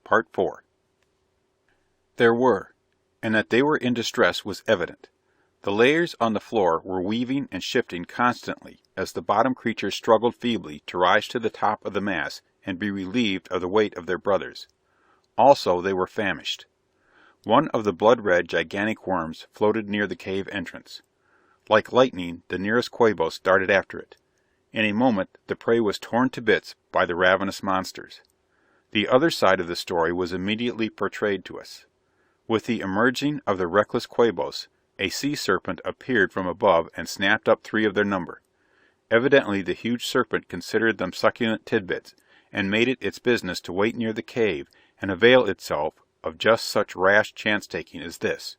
Part 4. There were, and that they were in distress was evident. The layers on the floor were weaving and shifting constantly as the bottom creatures struggled feebly to rise to the top of the mass and be relieved of the weight of their brothers. Also they were famished. One of the blood-red gigantic worms floated near the cave entrance. Like lightning the nearest Quabos darted after it. In a moment the prey was torn to bits by the ravenous monsters. The other side of the story was immediately portrayed to us. With the emerging of the reckless Quabos, a sea serpent appeared from above and snapped up 3 of their number. Evidently the huge serpent considered them succulent tidbits, and made it its business to wait near the cave and avail itself of just such rash chance-taking as this.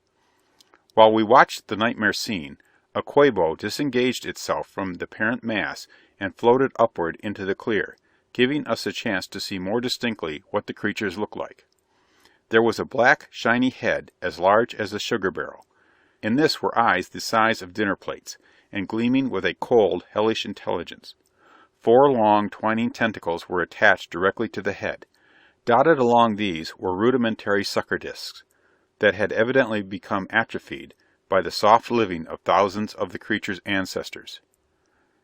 While we watched the nightmare scene, a Quabo disengaged itself from the parent mass and floated upward into the clear, giving us a chance to see more distinctly what the creatures looked like. There was a black, shiny head as large as a sugar barrel. In this were eyes the size of dinner plates, and gleaming with a cold, hellish intelligence. 4 long, twining tentacles were attached directly to the head. Dotted along these were rudimentary sucker discs, that had evidently become atrophied by the soft living of thousands of the creature's ancestors.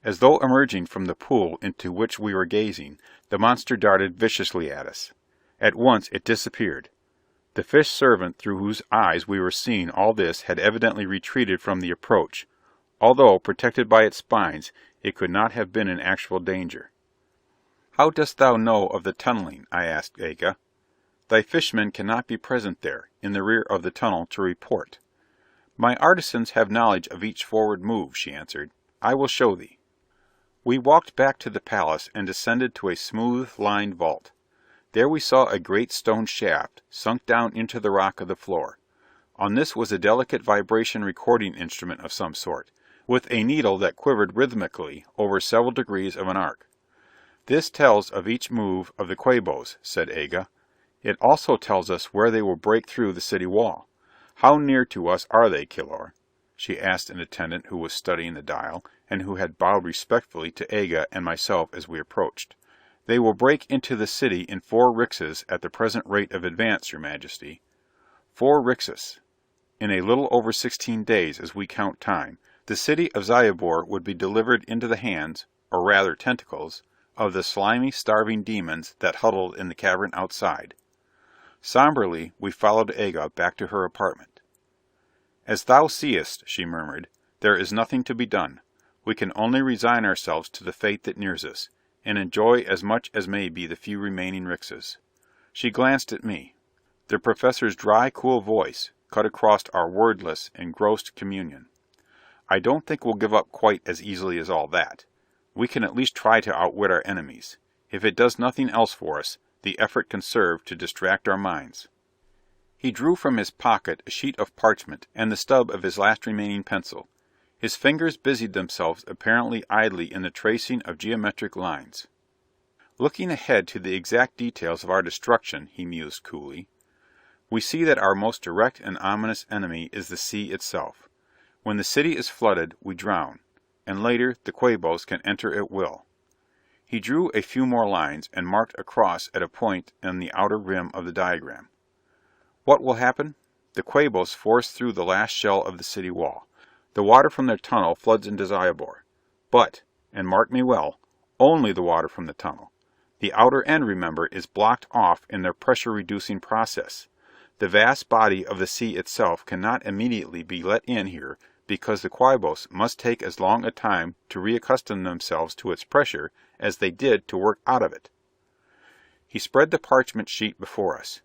As though emerging from the pool into which we were gazing, the monster darted viciously at us. At once it disappeared. The fish servant through whose eyes we were seeing all this had evidently retreated from the approach. Although protected by its spines, it could not have been in actual danger. "How dost thou know of the tunneling?" I asked Aga. "Thy fishmen cannot be present there, in the rear of the tunnel, to report." "My artisans have knowledge of each forward move," she answered. "I will show thee." We walked back to the palace and descended to a smooth-lined vault. There we saw a great stone shaft, sunk down into the rock of the floor. On this was a delicate vibration recording instrument of some sort, with a needle that quivered rhythmically over several degrees of an arc. "This tells of each move of the Quabos," said Aga. "It also tells us where they will break through the city wall. How near to us are they, Kilor?" she asked an attendant who was studying the dial, and who had bowed respectfully to Aga and myself as we approached. "They will break into the city in 4 rixas at the present rate of advance, your majesty." 4 rixas. In a little over 16 days, as we count time, the city of Zyobor would be delivered into the hands, or rather tentacles, of the slimy, starving demons that huddled in the cavern outside. Somberly we followed Aga back to her apartment. "As thou seest," she murmured, "there is nothing to be done. We can only resign ourselves to the fate that nears us, and enjoy as much as may be the few remaining rixas." She glanced at me. The professor's dry, cool voice cut across our wordless, engrossed communion. "I don't think we'll give up quite as easily as all that. We can at least try to outwit our enemies. If it does nothing else for us, the effort can serve to distract our minds." He drew from his pocket a sheet of parchment and the stub of his last remaining pencil. His fingers busied themselves apparently idly in the tracing of geometric lines. "Looking ahead to the exact details of our destruction," he mused coolly, "we see that our most direct and ominous enemy is the sea itself. When the city is flooded, we drown, and later the Quabos can enter at will." He drew a few more lines and marked a cross at a point in the outer rim of the diagram. "What will happen? The Quabos force through the last shell of the city wall. The water from their tunnel floods into Zyobor. But, and mark me well, only the water from the tunnel. The outer end, remember, is blocked off in their pressure-reducing process. The vast body of the sea itself cannot immediately be let in here because the Quabos must take as long a time to reaccustom themselves to its pressure as they did to work out of it." He spread the parchment sheet before us.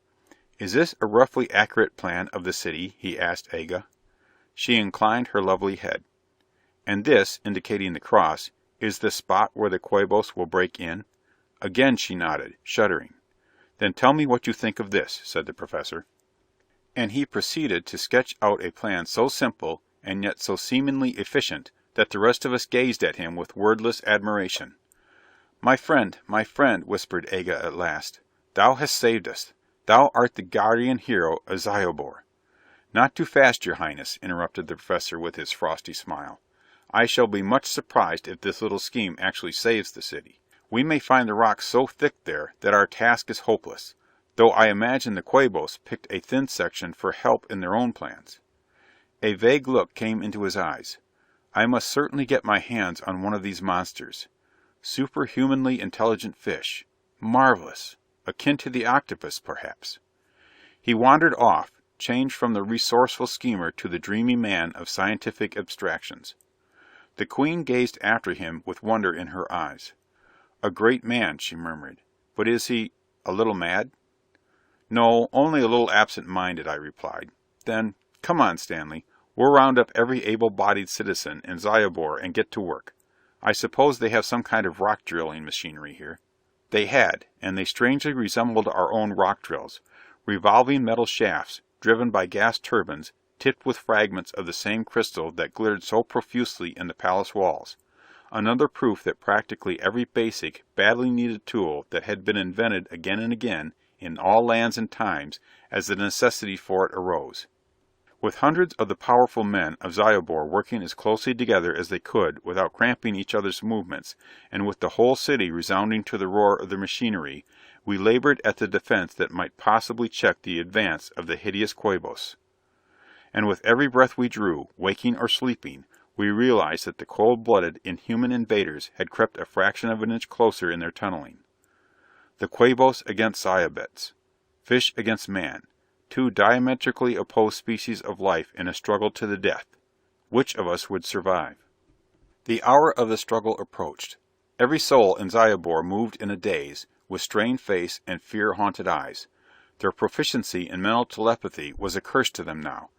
"Is this a roughly accurate plan of the city?" he asked Aga. She inclined her lovely head. "And this," indicating the cross, "is the spot where the Quabos will break in?" Again she nodded, shuddering. "Then tell me what you think of this," said the professor. And he proceeded to sketch out a plan so simple and yet so seemingly efficient that the rest of us gazed at him with wordless admiration. my friend," whispered Aga at last. "Thou hast saved us. Thou art the guardian hero of Zyobor." "Not too fast, your Highness," interrupted the professor with his frosty smile. "I shall be much surprised if this little scheme actually saves the city. We may find the rocks so thick there that our task is hopeless. though I imagine the Quabos picked a thin section for help in their own plans. A vague look came into his eyes. I must certainly get my hands on one of these monsters. Superhumanly intelligent fish. Marvelous. Akin to the octopus, perhaps. He wandered off, changed from the resourceful schemer to the dreamy man of scientific abstractions. The Queen gazed after him with wonder in her eyes. "A great man," she murmured. "But is he a little mad?" "No, only a little absent-minded," I replied. Then, "Come on, Stanley. We'll round up every able-bodied citizen in Zyobor and get to work. I suppose they have some kind of rock drilling machinery here." They had, and they strangely resembled our own rock drills. Revolving metal shafts, driven by gas turbines, tipped with fragments of the same crystal that glittered so profusely in the palace walls. Another proof that practically every basic, badly needed tool that had been invented again and again, in all lands and times, as the necessity for it arose. With hundreds of the powerful men of Zyobor working as closely together as they could without cramping each other's movements, and with the whole city resounding to the roar of the machinery, we labored at the defense that might possibly check the advance of the hideous Quabos. And with every breath we drew, waking or sleeping, we realized that the cold-blooded, inhuman invaders had crept a fraction of an inch closer in their tunneling. The Quabos against Zyobites. Fish against man. Two diametrically opposed species of life in a struggle to the death. Which of us would survive? The hour of the struggle approached. Every soul in Zyobor moved in a daze, with strained face and fear-haunted eyes. Their proficiency in mental telepathy was a curse to them now.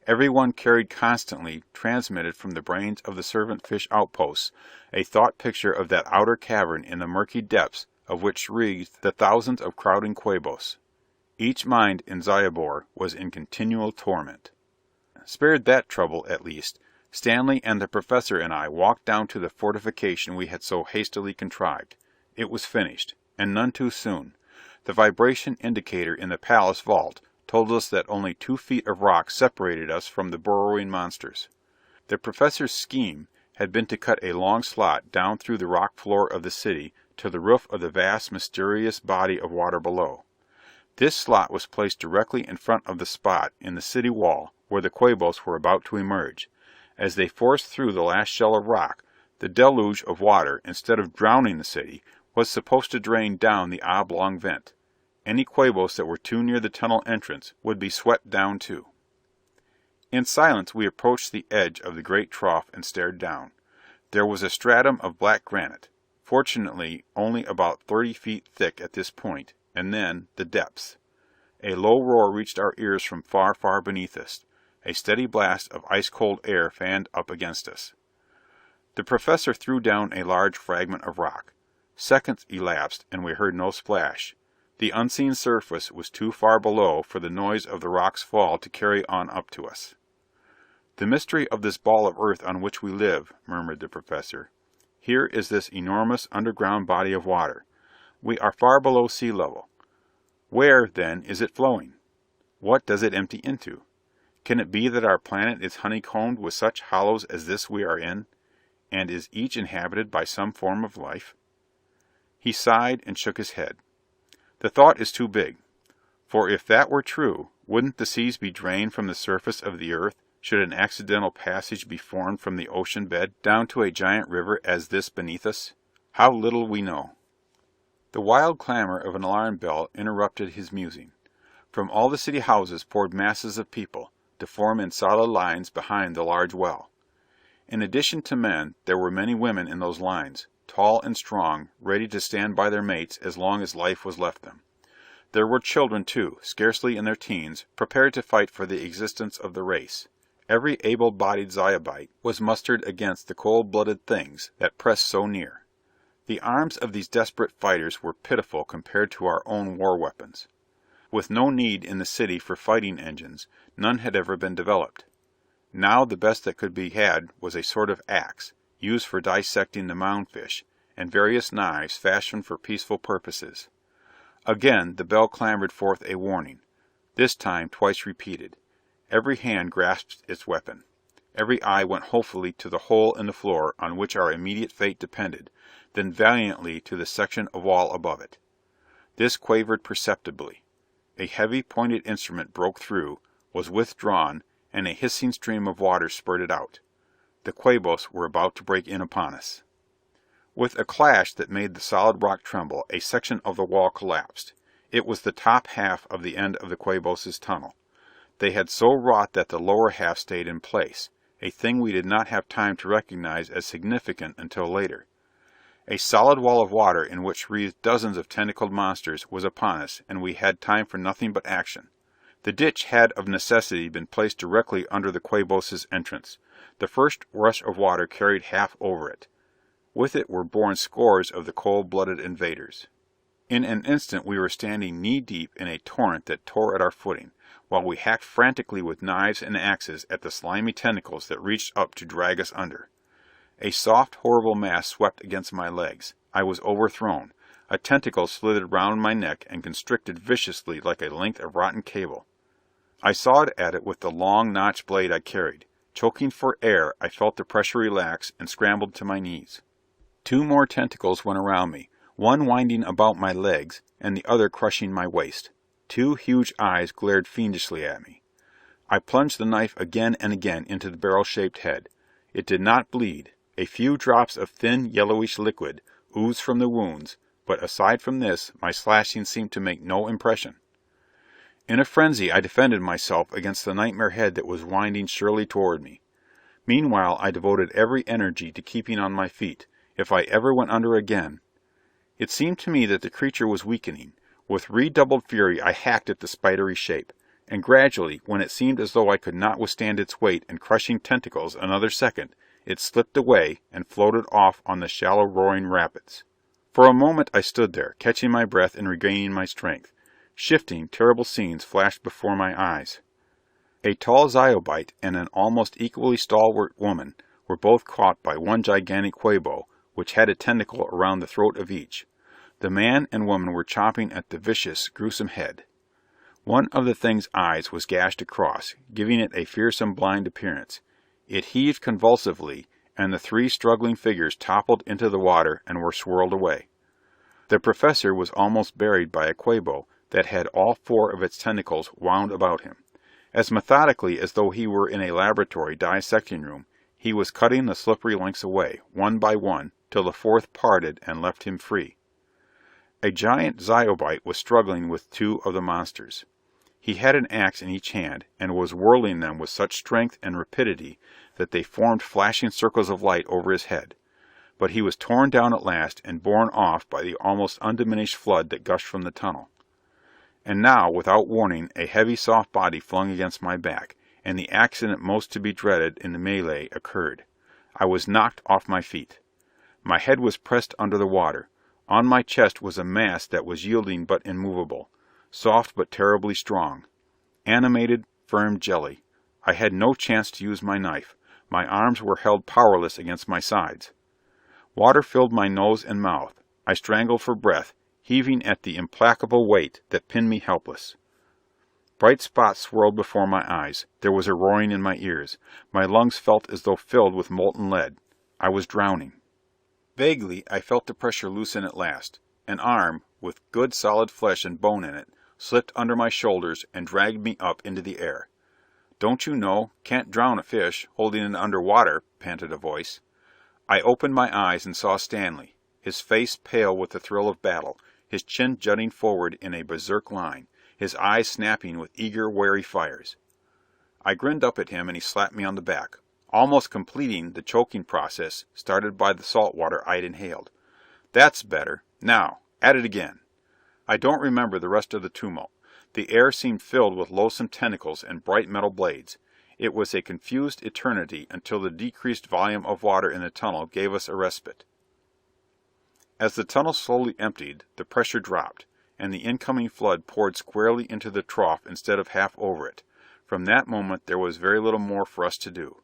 Every one carried constantly, transmitted from the brains of the servant fish outposts, a thought picture of that outer cavern in the murky depths of which writhed the thousands of crowding Quabos. Each mind in Zyobor was in continual torment. Spared that trouble, at least, Stanley and the Professor and I walked down to the fortification we had so hastily contrived. It was finished, and none too soon. The vibration indicator in the palace vault told us that only 2 feet of rock separated us from the burrowing monsters. The Professor's scheme had been to cut a long slot down through the rock floor of the city to the roof of the vast, mysterious body of water below. This slot was placed directly in front of the spot in the city wall where the Quabos were about to emerge. As they forced through the last shell of rock, the deluge of water, instead of drowning the city, was supposed to drain down the oblong vent. Any Quabos that were too near the tunnel entrance would be swept down too. In silence we approached the edge of the great trough and stared down. There was a stratum of black granite, fortunately only about 30 feet thick at this point, and then the depths. A low roar reached our ears from far, far beneath us. A steady blast of ice-cold air fanned up against us. The Professor threw down a large fragment of rock. Seconds elapsed, and we heard no splash. The unseen surface was too far below for the noise of the rock's fall to carry on up to us. "The mystery of this ball of earth on which we live," murmured the Professor. "Here is this enormous underground body of water. We are far below sea level. Where, then, is it flowing? What does it empty into? Can it be that our planet is honeycombed with such hollows as this we are in, and is each inhabited by some form of life?" He sighed and shook his head. "The thought is too big. For if that were true, wouldn't the seas be drained from the surface of the earth, should an accidental passage be formed from the ocean bed down to a giant river as this beneath us? How little we know." The wild clamor of an alarm bell interrupted his musing. From all the city houses poured masses of people, to form in solid lines behind the large well. In addition to men, there were many women in those lines, tall and strong, ready to stand by their mates as long as life was left them. There were children, too, scarcely in their teens, prepared to fight for the existence of the race. Every able-bodied Zyobite was mustered against the cold-blooded things that pressed so near. The arms of these desperate fighters were pitiful compared to our own war weapons. With no need in the city for fighting engines, none had ever been developed. Now the best that could be had was a sort of axe, used for dissecting the mound fish, and various knives fashioned for peaceful purposes. Again the bell clamored forth a warning, this time twice repeated. Every hand grasped its weapon. Every eye went hopefully to the hole in the floor on which our immediate fate depended, then valiantly to the section of wall above it. This quavered perceptibly. A heavy, pointed instrument broke through, was withdrawn, and a hissing stream of water spurted out. The Quabos were about to break in upon us. With a clash that made the solid rock tremble, a section of the wall collapsed. It was the top half of the end of the Quabos' tunnel. They had so wrought that the lower half stayed in place, a thing we did not have time to recognize as significant until later. A solid wall of water in which wreathed dozens of tentacled monsters was upon us, and we had time for nothing but action. The ditch had of necessity been placed directly under the Quabos' entrance. The first rush of water carried half over it. With it were borne scores of the cold-blooded invaders. In an instant we were standing knee-deep in a torrent that tore at our footing, while we hacked frantically with knives and axes at the slimy tentacles that reached up to drag us under. A soft, horrible mass swept against my legs. I was overthrown. A tentacle slithered round my neck and constricted viciously like a length of rotten cable. I sawed at it with the long, notched blade I carried. Choking for air, I felt the pressure relax and scrambled to my knees. Two more tentacles went around me, one winding about my legs and the other crushing my waist. Two huge eyes glared fiendishly at me. I plunged the knife again and again into the barrel-shaped head. It did not bleed. A few drops of thin, yellowish liquid oozed from the wounds, but aside from this, my slashing seemed to make no impression. In a frenzy, I defended myself against the nightmare head that was winding surely toward me. Meanwhile, I devoted every energy to keeping on my feet. If I ever went under again... It seemed to me that the creature was weakening. With redoubled fury, I hacked at the spidery shape, and gradually, when it seemed as though I could not withstand its weight and crushing tentacles another second, it slipped away and floated off on the shallow roaring rapids. For a moment I stood there, catching my breath and regaining my strength. Shifting, terrible scenes flashed before my eyes. A tall Zyobite and an almost equally stalwart woman were both caught by one gigantic Quabo, which had a tentacle around the throat of each. The man and woman were chomping at the vicious, gruesome head. One of the thing's eyes was gashed across, giving it a fearsome blind appearance. It heaved convulsively, and the three struggling figures toppled into the water and were swirled away. The professor was almost buried by a Quabo that had all four of its tentacles wound about him. As methodically as though he were in a laboratory dissecting room, he was cutting the slippery lengths away, one by one, till the fourth parted and left him free. A giant Zyobite was struggling with two of the monsters. He had an axe in each hand, and was whirling them with such strength and rapidity that they formed flashing circles of light over his head. But he was torn down at last, and borne off by the almost undiminished flood that gushed from the tunnel. And now, without warning, a heavy soft body flung against my back, and the accident most to be dreaded in the melee occurred. I was knocked off my feet. My head was pressed under the water. On my chest was a mass that was yielding but immovable, soft but terribly strong. Animated, firm jelly. I had no chance to use my knife. My arms were held powerless against my sides. Water filled my nose and mouth. I strangled for breath, heaving at the implacable weight that pinned me helpless. Bright spots swirled before my eyes. There was a roaring in my ears. My lungs felt as though filled with molten lead. I was drowning. Vaguely, I felt the pressure loosen at last. An arm, with good solid flesh and bone in it, slipped under my shoulders and dragged me up into the air. "Don't you know? Can't drown a fish, holding it under water," panted a voice. I opened my eyes and saw Stanley, his face pale with the thrill of battle, his chin jutting forward in a berserk line, his eyes snapping with eager, wary fires. I grinned up at him and he slapped me on the back, almost completing the choking process started by the salt water I'd inhaled. "That's better. Now, at it again." I don't remember the rest of the tumult. The air seemed filled with loathsome tentacles and bright metal blades. It was a confused eternity until the decreased volume of water in the tunnel gave us a respite. As the tunnel slowly emptied, the pressure dropped, and the incoming flood poured squarely into the trough instead of half over it. From that moment there was very little more for us to do.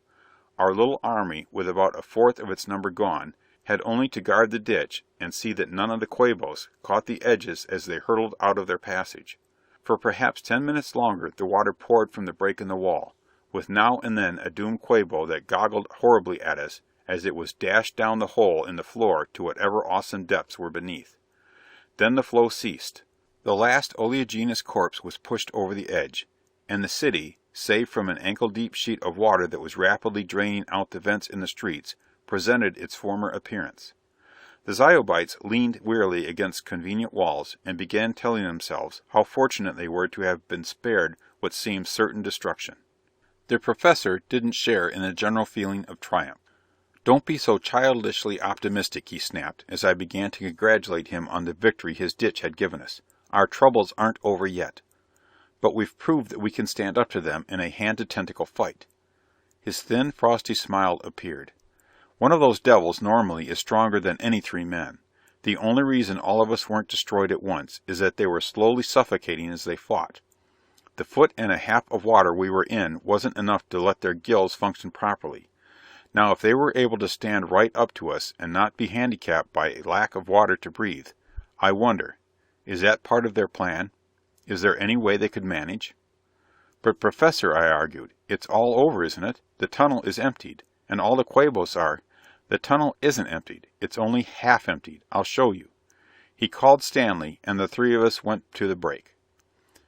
Our little army, with about a fourth of its number gone, had only to guard the ditch and see that none of the Quabos caught the edges as they hurtled out of their passage. For perhaps 10 minutes longer the water poured from the break in the wall, with now and then a doomed Quabo that goggled horribly at us as it was dashed down the hole in the floor to whatever awesome depths were beneath. Then the flow ceased. The last oleaginous corpse was pushed over the edge, and the city, save from an ankle-deep sheet of water that was rapidly draining out the vents in the streets, presented its former appearance. The Zyobites leaned wearily against convenient walls, and began telling themselves how fortunate they were to have been spared what seemed certain destruction. The professor didn't share in the general feeling of triumph. "Don't be so childishly optimistic," he snapped, as I began to congratulate him on the victory his ditch had given us. "Our troubles aren't over yet. But we've proved that we can stand up to them in a hand-to-tentacle fight." His thin, frosty smile appeared. "One of those devils normally is stronger than any 3 men. The only reason all of us weren't destroyed at once is that they were slowly suffocating as they fought. The foot and a half of water we were in wasn't enough to let their gills function properly. Now if they were able to stand right up to us and not be handicapped by a lack of water to breathe, I wonder, is that part of their plan? Is there any way they could manage?" "But, Professor," I argued, "it's all over, isn't it? The tunnel is emptied, and all the Quabos are—" "The tunnel isn't emptied. It's only half emptied. I'll show you." He called Stanley, and the 3 of us went to the break.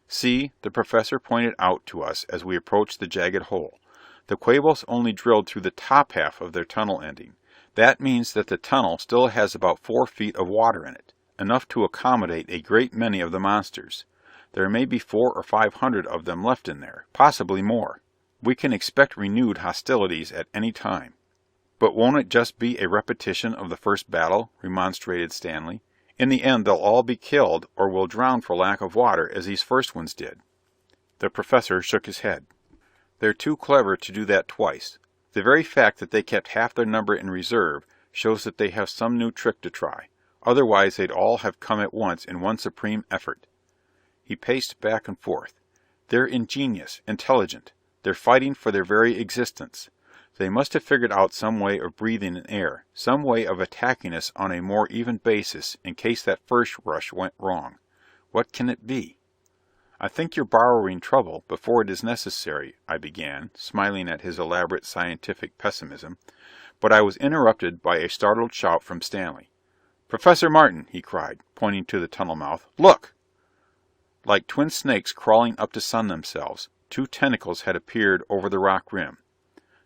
"See," the professor pointed out to us as we approached the jagged hole. "The Quabos only drilled through the top half of their tunnel ending. That means that the tunnel still has about 4 feet of water in it, enough to accommodate a great many of the monsters. There may be 400 or 500 of them left in there, possibly more. We can expect renewed hostilities at any time." "But won't it just be a repetition of the first battle?" remonstrated Stanley. "In the end they'll all be killed or will drown for lack of water as these first ones did." The professor shook his head. "They're too clever to do that twice. The very fact that they kept half their number in reserve shows that they have some new trick to try. Otherwise they'd all have come at once in one supreme effort." He paced back and forth. "They're ingenious, intelligent. They're fighting for their very existence. They must have figured out some way of breathing in air, some way of attacking us on a more even basis in case that first rush went wrong. What can it be?" "I think you're borrowing trouble before it is necessary," I began, smiling at his elaborate scientific pessimism, but I was interrupted by a startled shout from Stanley. "Professor Martin," he cried, pointing to the tunnel mouth, "look!" Like twin snakes crawling up to sun themselves, 2 tentacles had appeared over the rock rim.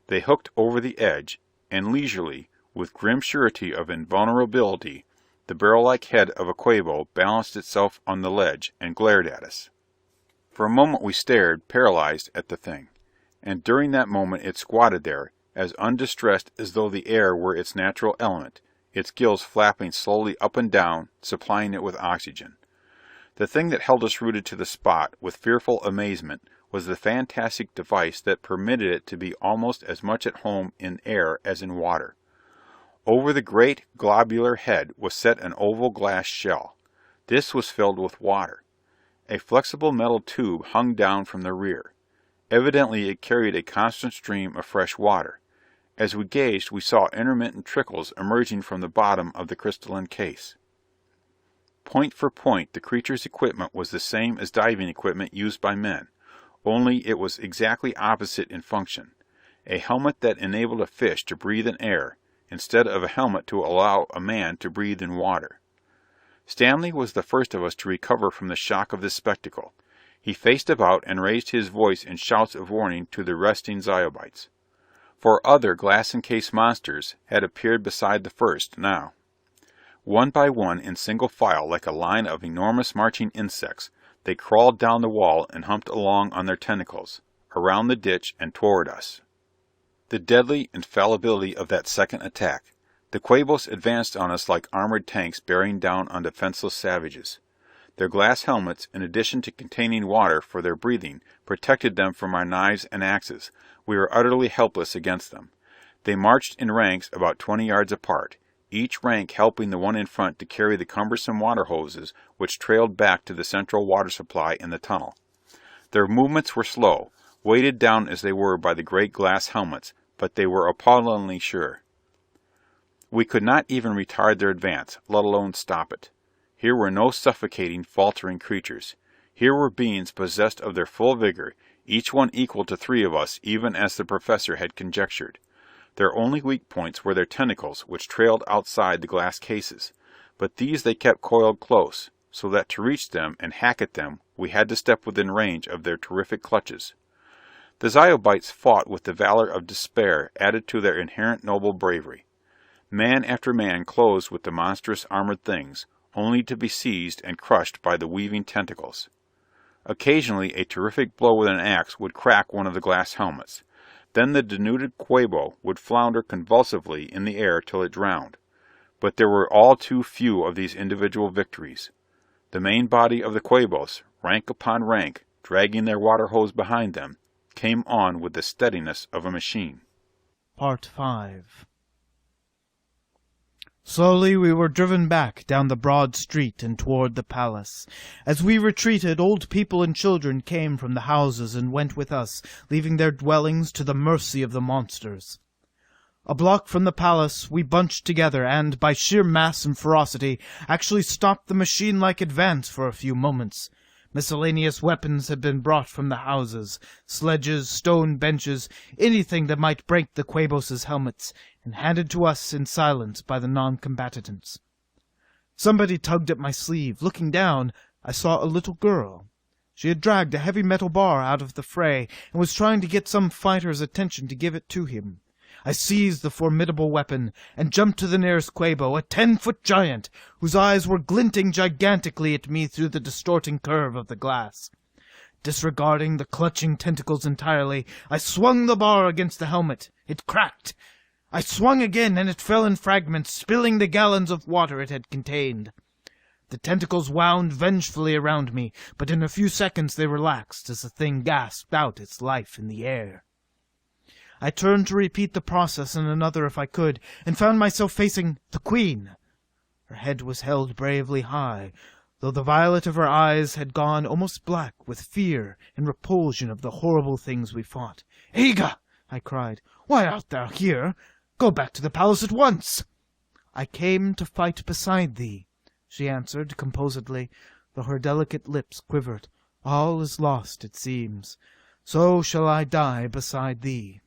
They hooked over the edge, and leisurely, with grim surety of invulnerability, the barrel-like head of a Quabo balanced itself on the ledge and glared at us. For a moment we stared, paralyzed, at the thing, and during that moment it squatted there, as undistressed as though the air were its natural element, its gills flapping slowly up and down, supplying it with oxygen. The thing that held us rooted to the spot, with fearful amazement, was the fantastic device that permitted it to be almost as much at home in air as in water. Over the great, globular head was set an oval glass shell. This was filled with water. A flexible metal tube hung down from the rear. Evidently it carried a constant stream of fresh water. As we gazed we saw intermittent trickles emerging from the bottom of the crystalline case. Point for point, the creature's equipment was the same as diving equipment used by men, only it was exactly opposite in function. A helmet that enabled a fish to breathe in air, instead of a helmet to allow a man to breathe in water. Stanley was the first of us to recover from the shock of this spectacle. He faced about and raised his voice in shouts of warning to the resting Zyobites. 4 other glass-encased monsters had appeared beside the first, now. One by one, in single file like a line of enormous marching insects, they crawled down the wall and humped along on their tentacles, around the ditch and toward us. The deadly infallibility of that second attack. The Quabos advanced on us like armored tanks bearing down on defenseless savages. Their glass helmets, in addition to containing water for their breathing, protected them from our knives and axes. We were utterly helpless against them. They marched in ranks about 20 yards apart, each rank helping the one in front to carry the cumbersome water hoses which trailed back to the central water supply in the tunnel. Their movements were slow, weighted down as they were by the great glass helmets, but they were appallingly sure. We could not even retard their advance, let alone stop it. Here were no suffocating, faltering creatures. Here were beings possessed of their full vigor, each one equal to 3 of us, even as the professor had conjectured. Their only weak points were their tentacles, which trailed outside the glass cases, but these they kept coiled close, so that to reach them and hack at them we had to step within range of their terrific clutches. The Zyobites fought with the valor of despair added to their inherent noble bravery. Man after man closed with the monstrous armored things, only to be seized and crushed by the weaving tentacles. Occasionally a terrific blow with an axe would crack one of the glass helmets. Then the denuded Quabo would flounder convulsively in the air till it drowned. But there were all too few of these individual victories. The main body of the Quabos, rank upon rank, dragging their water hose behind them, came on with the steadiness of a machine. Part 5. Slowly we were driven back down the broad street and toward the palace. As we retreated, old people and children came from the houses and went with us, leaving their dwellings to the mercy of the monsters. A block from the palace we bunched together and, by sheer mass and ferocity, actually stopped the machine-like advance for a few moments. Miscellaneous weapons had been brought from the houses, sledges, stone benches, anything that might break the Quabos' helmets, and handed to us in silence by the non-combatants. Somebody tugged at my sleeve. Looking down, I saw a little girl. She had dragged a heavy metal bar out of the fray, and was trying to get some fighter's attention to give it to him. I seized the formidable weapon, and jumped to the nearest Quabo, a 10-foot giant, whose eyes were glinting gigantically at me through the distorting curve of the glass. Disregarding the clutching tentacles entirely, I swung the bar against the helmet. It cracked. I swung again, and it fell in fragments, spilling the gallons of water it had contained. The tentacles wound vengefully around me, but in a few seconds they relaxed as the thing gasped out its life in the air. I turned to repeat the process in another if I could, and found myself facing the Queen. Her head was held bravely high, though the violet of her eyes had gone almost black with fear and repulsion of the horrible things we fought. "Aga!" I cried. "Why art thou here? Go back to the palace at once!" "I came to fight beside thee," she answered composedly, though her delicate lips quivered. "All is lost, it seems. So shall I die beside thee."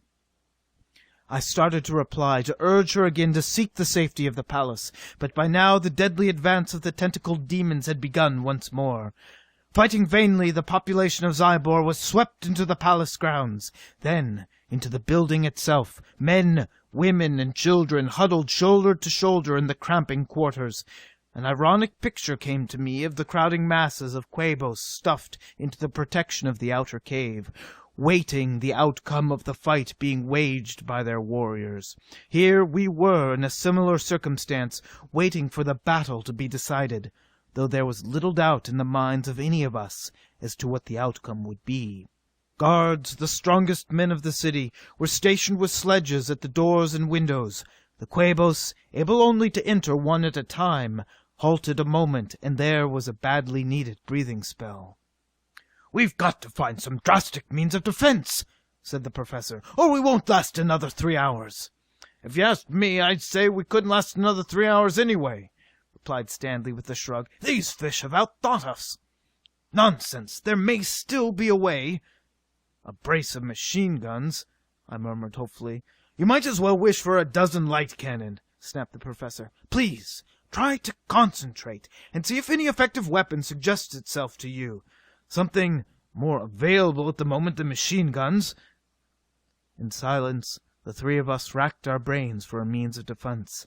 I started to reply, to urge her again to seek the safety of the palace, but by now the deadly advance of the tentacled demons had begun once more. Fighting vainly, the population of Zybor was swept into the palace grounds, then into the building itself. Men, women, and children huddled shoulder to shoulder in the cramping quarters. An ironic picture came to me of the crowding masses of Quabos stuffed into the protection of the outer cave, waiting the outcome of the fight being waged by their warriors. Here we were in a similar circumstance, waiting for the battle to be decided, though there was little doubt in the minds of any of us as to what the outcome would be. Guards, the strongest men of the city, were stationed with sledges at the doors and windows. The Quabos, able only to enter one at a time, halted a moment, and there was a badly needed breathing spell. "We've got to find some drastic means of defense," said the professor, "or we won't last another 3 hours." "If you asked me, I'd say we couldn't last another 3 hours anyway," replied Stanley with a shrug. "These fish have outthought us." "Nonsense! There may still be a way." "A brace of machine guns," I murmured hopefully. "You might as well wish for a dozen light cannon," snapped the professor. "Please, try to concentrate, and see if any effective weapon suggests itself to you. Something more available at the moment than machine guns." In silence, the three of us racked our brains for a means of defense.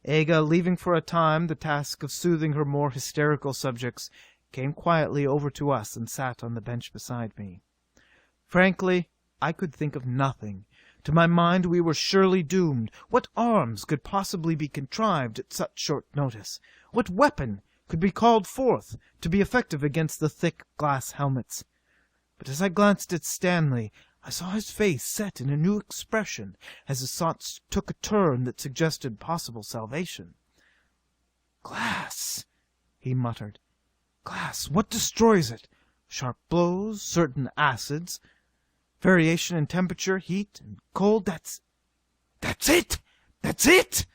Aga, leaving for a time the task of soothing her more hysterical subjects, came quietly over to us and sat on the bench beside me. Frankly, I could think of nothing. To my mind, we were surely doomed. What arms could possibly be contrived at such short notice? What weapon could be called forth to be effective against the thick glass helmets? But as I glanced at Stanley, I saw his face set in a new expression as his thoughts took a turn that suggested possible salvation. "Glass," he muttered. "Glass, what destroys it? Sharp blows, certain acids, variation in temperature, heat, and cold. That's it! That's it!"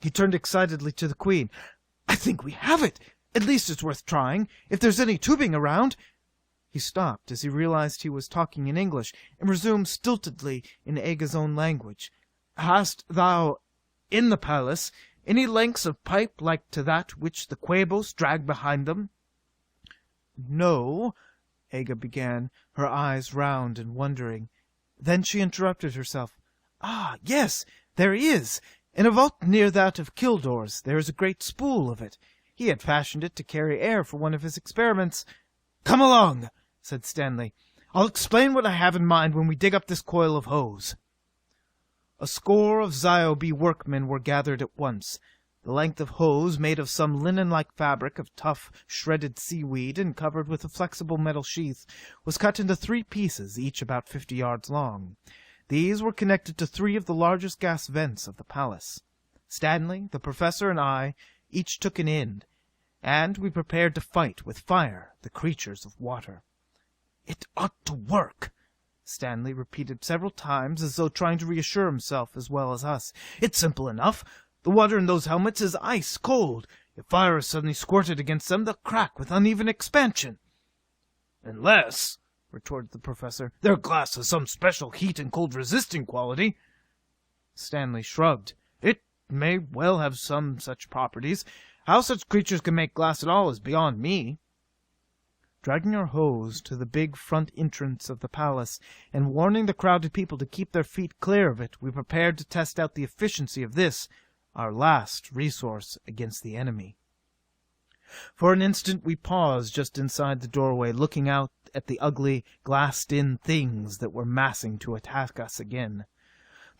He turned excitedly to the Queen. "I think we have it! At least it's worth trying, if there's any tubing around." He stopped as he realized he was talking in English, and resumed stiltedly in Aga's own language. "Hast thou, in the palace, any lengths of pipe like to that which the Quabos drag behind them?" No, Aga began, her eyes round and wondering. Then she interrupted herself. Ah, yes, there is. In a vault near that of Kildor's there is a great spool of it. He had fashioned it to carry air for one of his experiments. Come along, said Stanley. I'll explain what I have in mind when we dig up this coil of hose. A score of Ziobe workmen were gathered at once. The length of hose, made of some linen-like fabric of tough, shredded seaweed and covered with a flexible metal sheath, was cut into 3 pieces, each about 50 yards long. These were connected to 3 of the largest gas vents of the palace. Stanley, the professor, and I each took an end, and we prepared to fight with fire the creatures of water. It ought to work, Stanley repeated several times, as though trying to reassure himself as well as us. It's simple enough. The water in those helmets is ice cold. If fire is suddenly squirted against them, they'll crack with uneven expansion. Unless, retorted the professor, their glass has some special heat and cold resisting quality. Stanley shrugged. It may well have some such properties. How such creatures can make glass at all is beyond me. Dragging our hose to the big front entrance of the palace, and warning the crowded people to keep their feet clear of it, we prepared to test out the efficiency of this, our last resource against the enemy. For an instant we paused just inside the doorway, looking out at the ugly, glassed-in things that were massing to attack us again.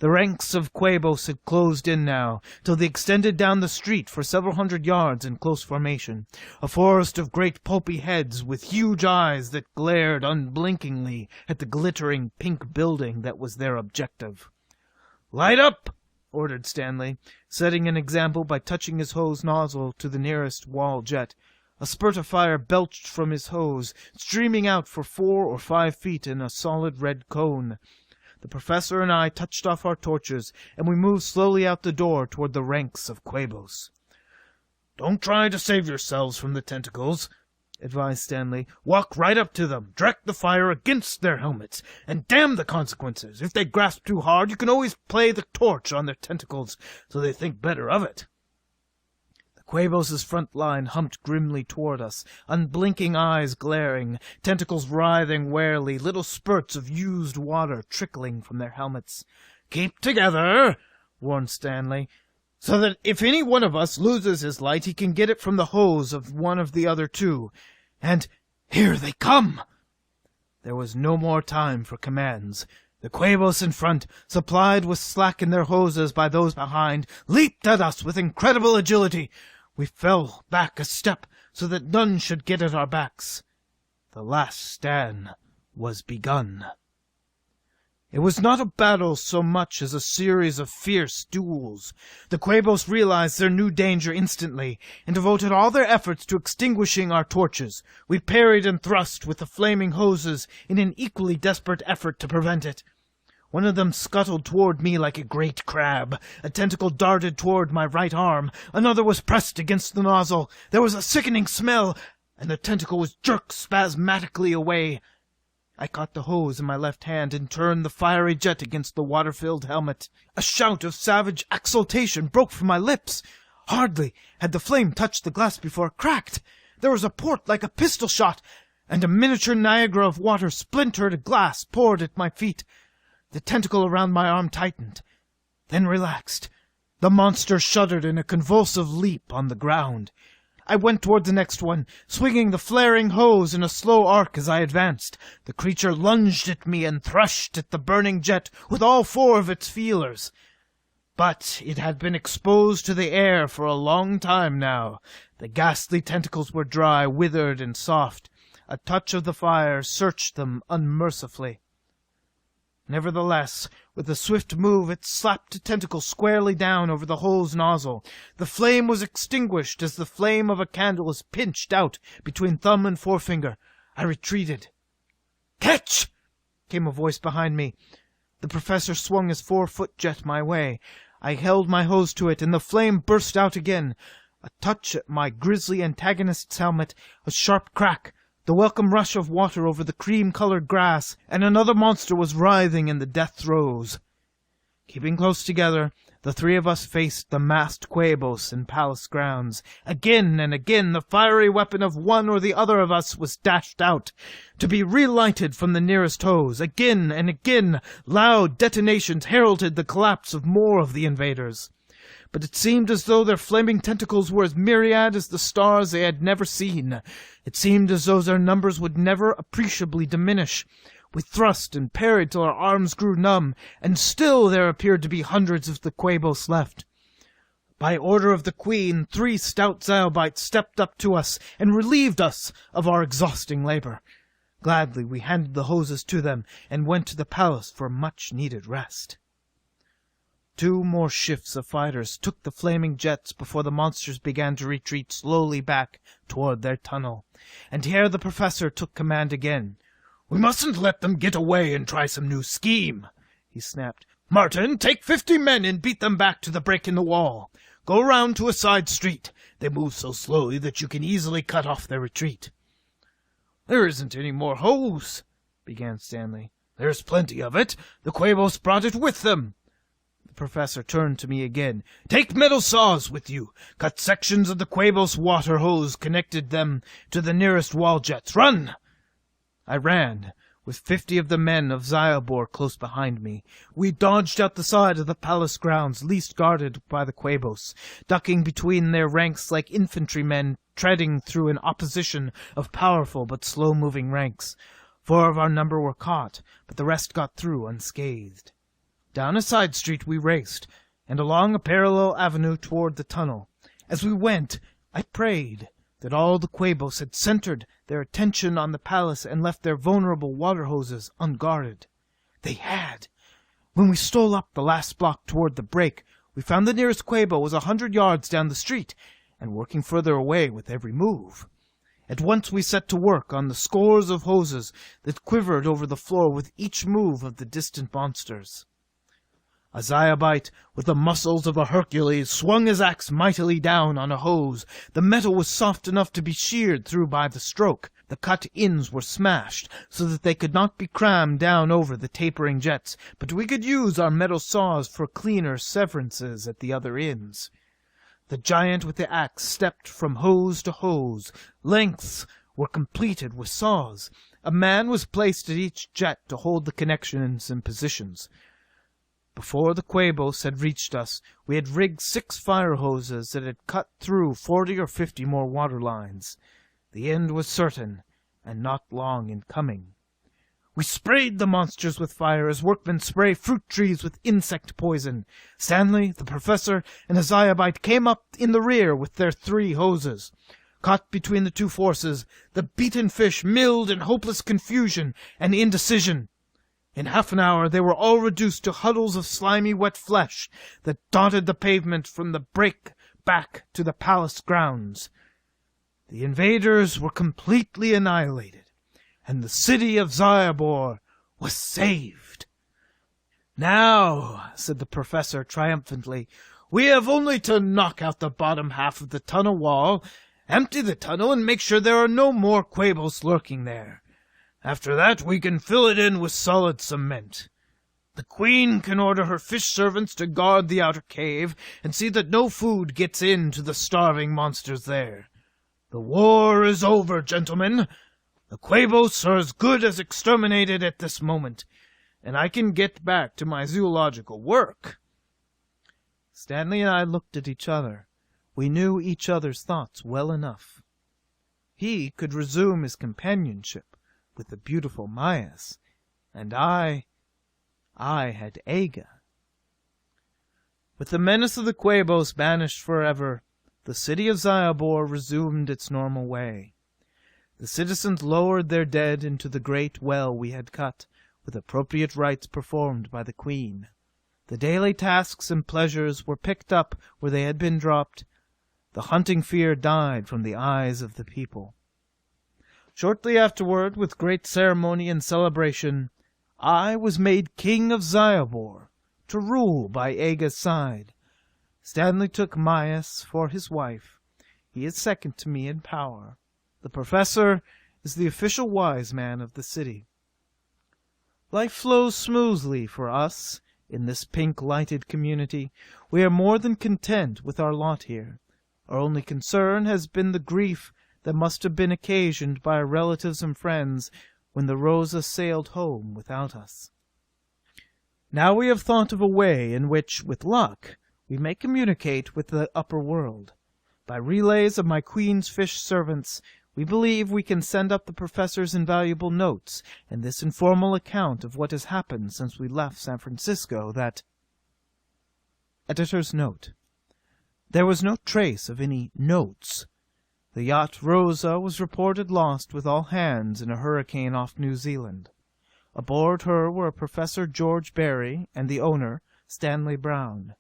The ranks of Quabos had closed in now, till they extended down the street for several hundred yards in close formation, a forest of great pulpy heads with huge eyes that glared unblinkingly at the glittering pink building that was their objective. "Light up!" ordered Stanley, setting an example by touching his hose nozzle to the nearest wall jet. A spurt of fire belched from his hose, streaming out for 4 or 5 feet in a solid red cone. The professor and I touched off our torches, and we moved slowly out the door toward the ranks of Quabos. "Don't try to save yourselves from the tentacles," advised Stanley. "Walk right up to them, direct the fire against their helmets, and damn the consequences. If they grasp too hard, you can always play the torch on their tentacles, so they think better of it." Quabos' front line humped grimly toward us, unblinking eyes glaring, tentacles writhing warily, little spurts of used water trickling from their helmets. "Keep together," warned Stanley, "so that if any one of us loses his light, he can get it from the hose of one of the other 2. And here they come!" There was no more time for commands. The Quabos in front, supplied with slack in their hoses by those behind, leaped at us with incredible agility. We fell back a step so that none should get at our backs. The last stand was begun. It was not a battle so much as a series of fierce duels. The Quabos realized their new danger instantly, and devoted all their efforts to extinguishing our torches. We parried and thrust with the flaming hoses in an equally desperate effort to prevent it. One of them scuttled toward me like a great crab. A tentacle darted toward my right arm. Another was pressed against the nozzle. There was a sickening smell, and the tentacle was jerked spasmodically away. I caught the hose in my left hand and turned the fiery jet against the water-filled helmet. A shout of savage exultation broke from my lips. Hardly had the flame touched the glass before it cracked. There was a report like a pistol shot, and a miniature Niagara of water splintered glass poured at my feet. The tentacle around my arm tightened, then relaxed. The monster shuddered in a convulsive leap on the ground. I went toward the next one, swinging the flaring hose in a slow arc as I advanced. The creature lunged at me and thrust at the burning jet with all 4 of its feelers. But it had been exposed to the air for a long time now. The ghastly tentacles were dry, withered, and soft. A touch of the fire searched them unmercifully. Nevertheless, with a swift move, it slapped a tentacle squarely down over the hose nozzle. The flame was extinguished as the flame of a candle is pinched out between thumb and forefinger. I retreated. "Catch!" came a voice behind me. The professor swung his 4-foot jet my way. I held my hose to it, and the flame burst out again. A touch at my grisly antagonist's helmet, a sharp crack, the welcome rush of water over the cream-colored grass, and another monster was writhing in the death throes. Keeping close together, The three of us faced the massed Quabos in palace grounds. Again and again the fiery weapon of one or the other of us was dashed out, to be relighted from the nearest hose. Again and again loud detonations heralded the collapse of more of the invaders. But it seemed as though their flaming tentacles were as myriad as the stars they had never seen. It seemed as though their numbers would never appreciably diminish. We thrust and parried till our arms grew numb, and still there appeared to be hundreds of the Quabos left. By order of the Queen, 3 stout Zyobites stepped up to us and relieved us of our exhausting labor. Gladly we handed the hoses to them and went to the palace for much-needed rest. 2 more shifts of fighters took the flaming jets before the monsters began to retreat slowly back toward their tunnel, and here the Professor took command again. "We mustn't let them get away and try some new scheme," he snapped. "Martin, take 50 men and beat them back to the break in the wall. Go around to a side street. They move so slowly that you can easily cut off their retreat." "There isn't any more hose," began Stanley. "There's plenty of it. The Quabos brought it with them." The Professor turned to me again. "Take metal saws with you. Cut sections of the Quabos water hose connected them to the nearest wall jets. Run!" I ran, with 50 of the men of Zyobor close behind me. We dodged out the side of the palace grounds least guarded by the Quabos, ducking between their ranks like infantrymen treading through an opposition of powerful but slow-moving ranks. 4 of our number were caught, but the rest got through unscathed. Down a side street we raced, and along a parallel avenue toward the tunnel. As we went, I prayed that all the Quabos had centered their attention on the palace and left their vulnerable water hoses unguarded. They had. When we stole up the last block toward the break, we found the nearest Quabo was 100 yards down the street, and working further away with every move. At once we set to work on the scores of hoses that quivered over the floor with each move of the distant monsters. A Zyobite, with the muscles of a Hercules, swung his axe mightily down on a hose. The metal was soft enough to be sheared through by the stroke. The cut ends were smashed, so that they could not be crammed down over the tapering jets, but we could use our metal saws for cleaner severances at the other ends. The giant with the axe stepped from hose to hose. Lengths were completed with saws. A man was placed at each jet to hold the connections and positions. Before the Quabos had reached us, we had rigged 6 fire hoses that had cut through 40 or 50 more water lines. The end was certain, and not long in coming. We sprayed the monsters with fire as workmen spray fruit trees with insect poison. Stanley, the Professor, and a Zyobite came up in the rear with their 3 hoses. Caught between the 2 forces, the beaten fish milled in hopeless confusion and indecision. In half an hour they were all reduced to huddles of slimy wet flesh that dotted the pavement from the break back to the palace grounds. The invaders were completely annihilated, and the city of Zyobor was saved. "Now," said the Professor triumphantly, "we have only to knock out the bottom half of the tunnel wall, empty the tunnel, and make sure there are no more Quabos lurking there. After that we can fill it in with solid cement. The Queen can order her fish servants to guard the outer cave and see that no food gets in to the starving monsters there. The war is over, gentlemen. The Quabos are as good as exterminated at this moment, and I can get back to my zoological work." Stanley and I looked at each other. We knew each other's thoughts well enough. He could resume his companionship with the beautiful Mayas, and I had Aga. With the menace of the Quabos banished forever, the city of Zyobor resumed its normal way. The citizens lowered their dead into the great well we had cut, with appropriate rites performed by the Queen. The daily tasks and pleasures were picked up where they had been dropped. The hunting fear died from the eyes of the people. Shortly afterward, with great ceremony and celebration, I was made King of Zyobor, to rule by Aga's side. Stanley took Mayas for his wife. He is second to me in power. The Professor is the official wise man of the city. Life flows smoothly for us In this pink-lighted community, we are more than content with our lot here. Our only concern has been the grief that must have been occasioned by our relatives and friends when the Rosa sailed home without us. Now we have thought of a way in which, with luck, we may communicate with the upper world. By relays of my Queen's fish servants, we believe we can send up the Professor's invaluable notes, and this informal account of what has happened since we left San Francisco that... Editor's note. There was no trace of any notes. The yacht Rosa was reported lost with all hands in a hurricane off New Zealand. Aboard her were Professor George Berry and the owner, Stanley Brown.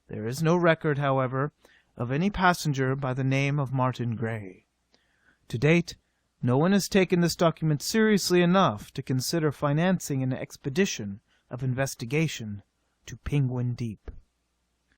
There is no record, however, of any passenger by the name of Martin Gray. To date, no one has taken this document seriously enough to consider financing an expedition of investigation to Penguin Deep.